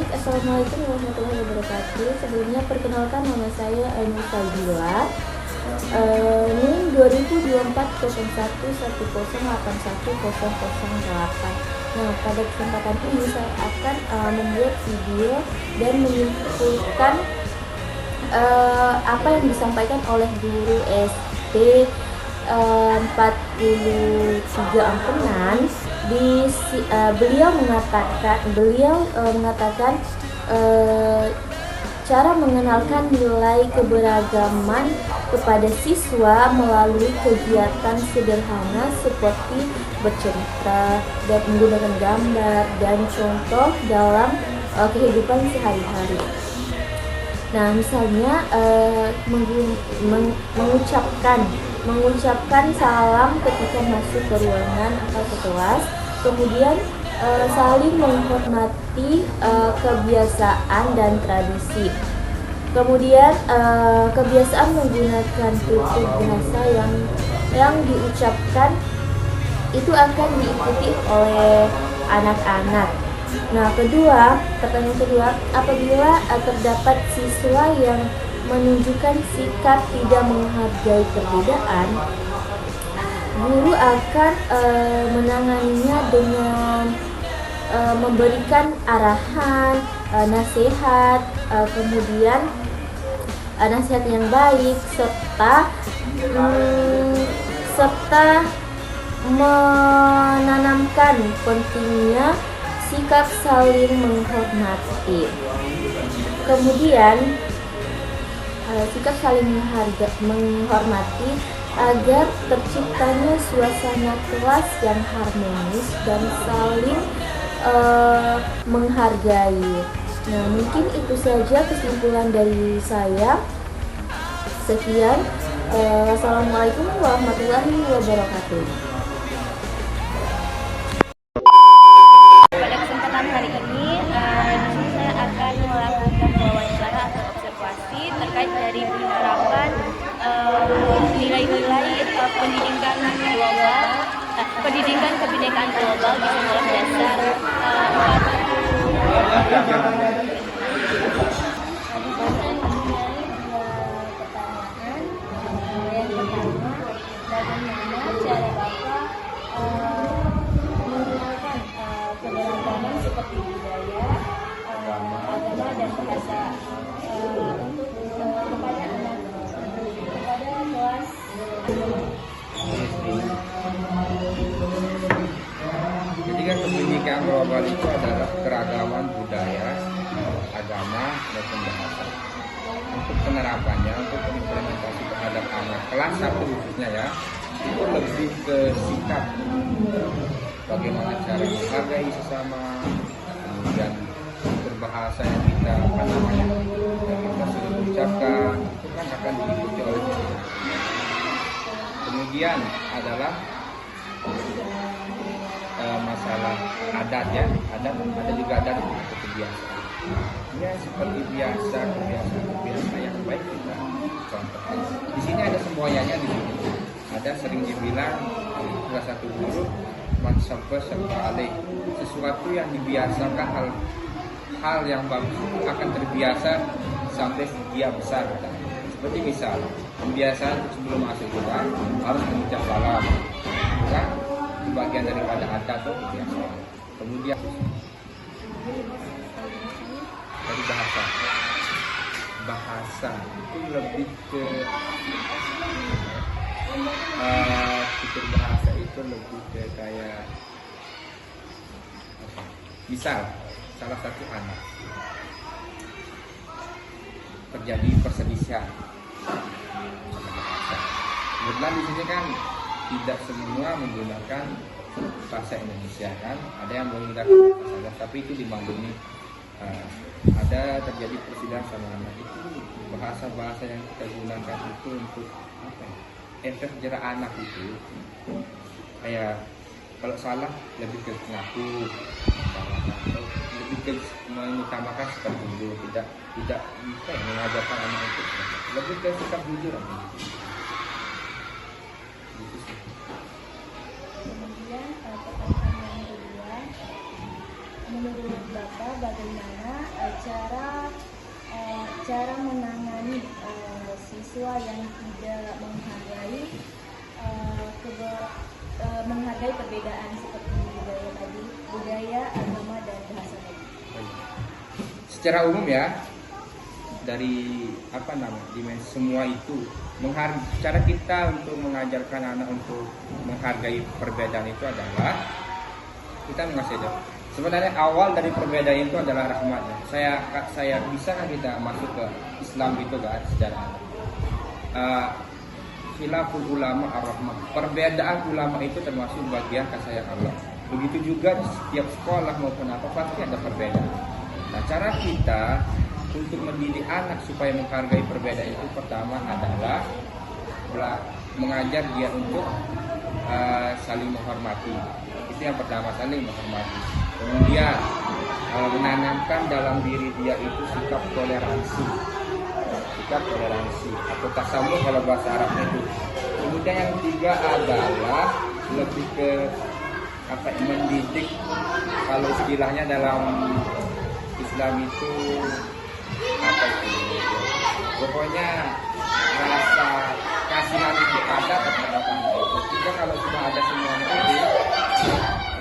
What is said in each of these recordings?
Baik, assalamualaikum warahmatullahi wabarakatuh. Sebelumnya perkenalkan, nama saya Ainul Fadila. NIM 20240110810008. Nah, pada kesempatan ini saya akan membuat video dan menyimpulkan apa yang disampaikan oleh guru SD 43 Ampenan. Beliau mengatakan cara mengenalkan nilai keberagaman kepada siswa melalui kegiatan sederhana seperti bercerita dan menggunakan gambar dan contoh dalam kehidupan sehari-hari. Nah, misalnya mengucapkan salam ketika masuk ke ruangan atau ke kelas, kemudian saling menghormati kebiasaan dan tradisi. Kemudian kebiasaan menggunakan tutur bahasa yang diucapkan itu akan diikuti oleh anak-anak. Nah, pertanyaan kedua, apabila terdapat siswa yang menunjukkan sikap tidak menghargai perbedaan, guru akan menanganinya dengan memberikan arahan, nasihat, kemudian nasihat yang baik serta menanamkan pentingnya sikap saling menghormati. Kemudian sikap saling menghormati agar terciptanya suasana kelas yang harmonis dan saling menghargai. Nah, mungkin itu saja kesimpulan dari saya. Sekian. Wassalamualaikum warahmatullahi wabarakatuh. Pada kesempatan hari ini, di sini saya akan melakukan wawancara atau observasi terkait dari penerapan nilai-nilai pendidikan kebinekaan global di sekolah dasar 4. Jadi kan pendidikan global itu adalah keragaman budaya, agama, dan bahasa. Untuk penerapannya, untuk implementasi terhadap anak kelas 1 khususnya ya, itu lebih ke sikap, bagaimana cara menghargai sesama, kemudian berbahasa yang kita yang kita sering ucapkan, itu kan akan diikuti oleh kita. Kemudian adalah masalah adat ya, ada juga adat atau kebiasaan. Ya seperti kebiasaan yang baik kita contoh. Di sini ada semuanya di sini. Ada sering dibilang salah satu guru mansabah alih, sesuatu yang dibiasakan hal yang bagus akan terbiasa sampai dia besar. Seperti misal kebiasaan sebelum masuk juga harus mengucap salam, kan? Bagian daripada adat atau kebiasaan. Kemudian dari bahasa itu lebih ke fitur bahasa itu lebih ke kayak misal salah satu anak terjadi perselisihan sama bahasa. Kebetulan di sini kan tidak semua menggunakan bahasa Indonesia kan, ada yang menggunakan bahasa Arab, tapi itu dimaklumi. Ada terjadi perselisihan sama anak itu, bahasa yang kita gunakan itu untuk apa ya? Efek jerak anak itu kayak kalau salah lebih ke ngaku, lebih ke mengutamakan sikap jujur, tidak mengajarkan anak itu lebih ke sikap jujur. Kemudian pertanyaan yang kedua, menurut Bapak bagaimana cara menangani siswa yang tidak menghargai perbedaan seperti budaya tadi, budaya, agama dan bahasa tadi? Secara umum ya, dari dimensi semua itu cara kita untuk mengajarkan anak untuk menghargai perbedaan itu adalah kita mengasih aja. Sebenarnya awal dari perbedaan itu adalah rahmatnya. Saya bisa kan kita masuk ke Islam itu kan secara khilaful ulama ar-rahmah. Perbedaan ulama itu termasuk bagian kasih sayang Allah. Begitu juga di setiap sekolah maupun apa pasti ada perbedaan. Nah, cara kita untuk mendidik anak supaya menghargai perbedaan itu pertama adalah mengajar dia untuk saling menghormati. Itu yang pertama, saling menghormati. Kemudian menanamkan dalam diri dia itu sikap toleransi atau tasamuh kalau bahasa Arabnya itu. Kemudian yang ketiga adalah lebih ke mendidik, kalau istilahnya dalam Islam itu pokoknya rasa kasihan itu ada terhadap anak itu. Jika kalau sudah ada semuanya itu,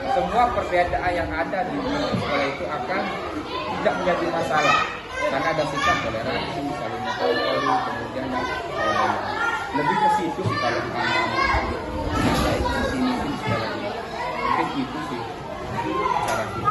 semua perbedaan yang ada di sekolah itu akan tidak menjadi masalah karena ada sikap toleransi, saling menghargai, kemudian lebih ke situ kalau anak-anak ada di sini sekolah ini. Mungkin itu sih cara kita.